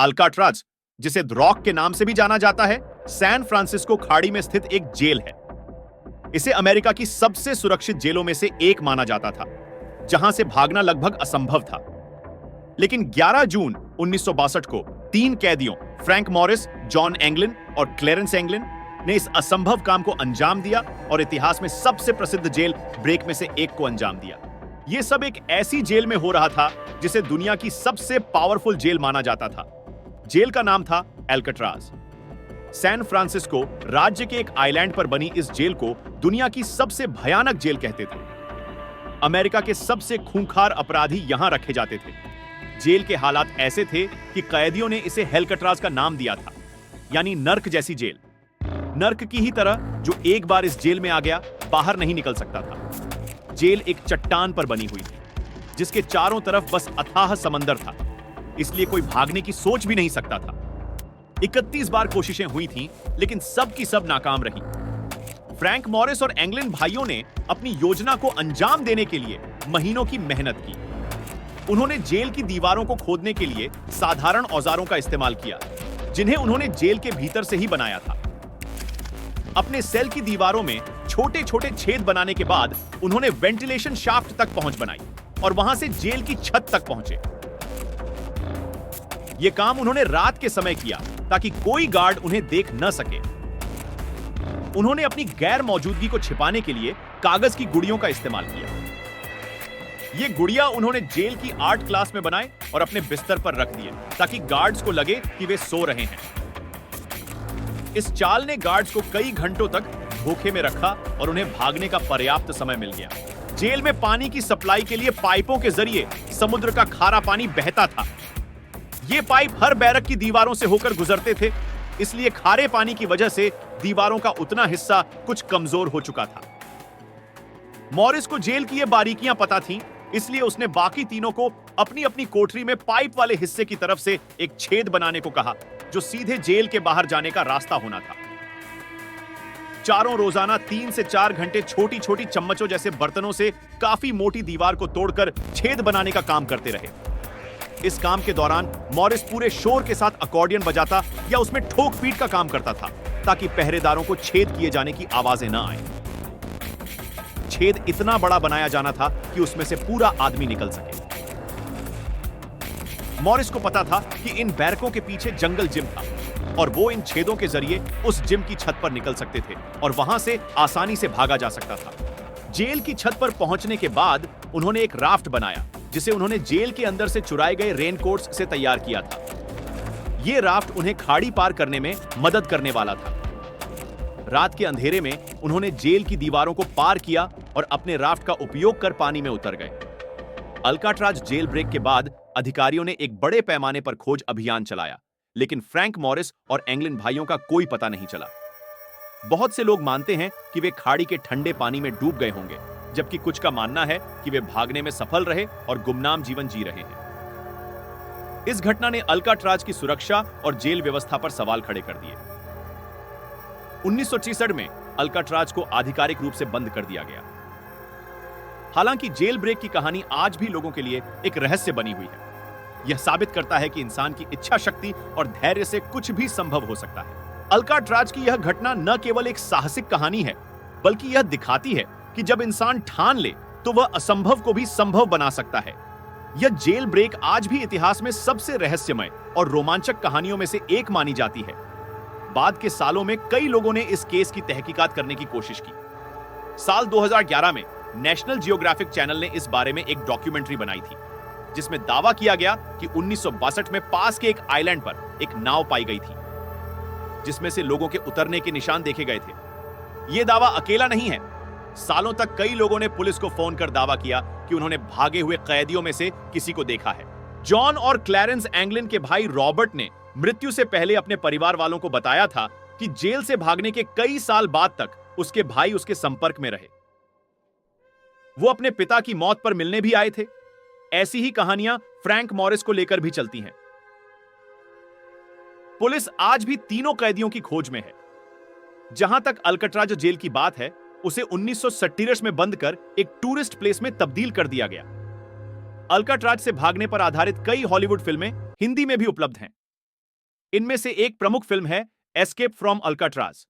Alcatraz, जिसे the rock के नाम से भी जाना जाता है, सैन फ्रांसिस्को खाड़ी में स्थित एक जेल है। इसे अमेरिका की सबसे सुरक्षित जेलों में से एक माना जाता था, जहां से भागना लगभग असंभव था। लेकिन 11 जून 1962 को 3 कैदियों फ्रैंक मॉरिस, जॉन एंगलिन और क्लेरेंस एंगलिन ने इस असंभव काम को अंजाम दिया और इतिहास में सबसे प्रसिद्ध जेल ब्रेक में से एक को अंजाम दिया। यह सब एक ऐसी जेल में हो रहा था जिसे दुनिया की सबसे पावरफुल जेल माना जाता था। जेल का नाम था अल्काट्राज। सैन फ्रांसिस्को राज्य के एक आइलैंड पर बनी इस जेल को दुनिया की सबसे भयानक जेल कहते थे। अमेरिका के सबसे खूंखार अपराधी यहां रखे जाते थे। जेल के हालात ऐसे थे कि कैदियों ने इसे हेलकट्राज का नाम दिया था, यानी नर्क जैसी जेल। नर्क की ही तरह जो एक बार इस जेल में आ गया बाहर नहीं निकल सकता था। जेल एक चट्टान पर बनी हुई थी, जिसके चारों तरफ बस अथाह समंदर था, इसलिए कोई भागने की सोच भी नहीं सकता था। 31 बार कोशिशें हुई थीं, लेकिन सब की सब नाकाम रही। फ्रैंक मॉरिस और एंगलिन भाइयों ने अपनी योजना को अंजाम देने के लिए महीनों की मेहनत की। उन्होंने जेल की दीवारों को खोदने के लिए साधारण औजारों का इस्तेमाल किया, जिन्हें उन्होंने जेल के भीतर से ही बनाया था। अपने सेल की दीवारों में छोटे छोटे छेद बनाने के बाद उन्होंने वेंटिलेशन शाफ्ट तक पहुंच बनाई और वहां से जेल की छत तक पहुंचे। यह काम उन्होंने रात के समय किया ताकि कोई गार्ड उन्हें देख न सके। उन्होंने अपनी गैर मौजूदगी को छिपाने के लिए कागज की गुड़ियों का इस्तेमाल किया। ये गुड़िया उन्होंने जेल की आर्ट क्लास में बनाए और अपने बिस्तर पर रख दिए ताकि गार्ड्स को लगे कि वे सो रहे हैं। इस चाल ने गार्ड्स को कई घंटों तक धोखे में रखा और उन्हें भागने का पर्याप्त समय मिल गया। जेल में पानी की सप्लाई के लिए पाइपों के जरिए समुद्र का खारा पानी बहता था। ये पाइप हर बैरक की दीवारों से होकर गुजरते थे, इसलिए खारे पानी की वजह से दीवारों का उतना हिस्सा कुछ कमजोर हो चुका था। मॉरिस को जेल की ये बारीकियां पता थीं, इसलिए उसने बाकी तीनों को अपनी अपनी कोठरी में पाइप वाले हिस्से की तरफ से एक छेद बनाने को कहा, जो सीधे जेल के बाहर जाने का रास्ता होना था। चारों रोजाना 3 से 4 घंटे छोटी छोटी चम्मचों जैसे बर्तनों से काफी मोटी दीवार को तोड़कर छेद बनाने का काम करते रहे। इस काम के दौरान मॉरिस पूरे शोर के साथ अकॉर्डियन बजाता या उसमें ठोक पीट का काम करता था, ताकि पहरेदारों को छेद किए जाने की आवाजें ना आए। छेद इतना बड़ा बनाया जाना था कि उसमें से पूरा आदमी निकल सके। मॉरिस को पता था कि इन बैरकों के पीछे जंगल जिम था और वो इन छेदों के जरिए उस जिम की छत पर निकल सकते थे और वहां से आसानी से भागा जा सकता था। जेल की छत पर पहुंचने के बाद उन्होंने एक राफ्ट बनाया, जिसे उन्होंने जेल के अंदर से चुराए गए रेनकोट्स से तैयार किया था। यह राफ्ट उन्हें खाड़ी पार करने में मदद करने वाला था। रात के अंधेरे में उन्होंने जेल की दीवारों को पार किया और अपने राफ्ट का उपयोग कर पानी में उतर गए। अल्काट्राज जेल ब्रेक के बाद अधिकारियों ने एक बड़े पैमाने पर खोज अभियान चलाया, लेकिन फ्रैंक मॉरिस और एंगलिन भाइयों का कोई पता नहीं चला। बहुत से लोग मानते हैं कि वे खाड़ी के ठंडे पानी में डूब गए होंगे, जबकि कुछ का मानना है कि वे भागने में सफल रहे और गुमनाम जीवन जी रहे हैं। इस घटना ने अल्काट्राज की सुरक्षा और जेल व्यवस्था पर सवाल खड़े कर दिए। 1963 में अल्काट्राज को आधिकारिक रूप से बंद कर दिया गया। हालांकि जेल ब्रेक की कहानी आज भी लोगों के लिए एक रहस्य बनी हुई है। यह साबित करता है कि इंसान की इच्छा शक्ति और धैर्य से कुछ भी संभव हो सकता है। अल्काट्राज की यह घटना न केवल एक साहसिक कहानी है, बल्कि यह दिखाती है कि जब इंसान ठान ले तो वह असंभव को भी संभव बना सकता है। यह जेल ब्रेक आज भी इतिहास में सबसे रहस्यमय और रोमांचक कहानियों में से एक मानी जाती है। बाद के सालों में कई लोगों ने इस केस की तहकीकात करने की कोशिश की। साल 2011 में नेशनल जियोग्राफिक चैनल ने इस बारे में एक डॉक्यूमेंट्री बनाई थी, जिसमें दावा किया गया कि 1962 में पास के एक आइलैंड पर एक नाव पाई गई थी, जिसमें से लोगों के उतरने के निशान देखे गए थे। यह दावा अकेला नहीं है। सालों तक कई लोगों ने पुलिस को फोन कर दावा किया कि उन्होंने भागे हुए कैदियों में से किसी को देखा है। जॉन और क्लैरेंस एंगलिन के भाई रॉबर्ट ने मृत्यु से पहले अपने परिवार वालों को बताया था कि जेल से भागने के कई साल बाद तक उसके भाई उसके संपर्क में रहे। वो अपने पिता की मौत पर मिलने भी आए थे। ऐसी ही कहानियां फ्रैंक मॉरिस को लेकर भी चलती हैं। पुलिस आज भी तीनों कैदियों की खोज में है। जहां तक अल्काट्राज जेल की बात है, उसे 1937 में बंद कर एक टूरिस्ट प्लेस में तब्दील कर दिया गया। अल्काट्राज से भागने पर आधारित कई हॉलीवुड फिल्में हिंदी में भी उपलब्ध हैं। इनमें से एक प्रमुख फिल्म है एस्केप फ्रॉम अल्काट्राज,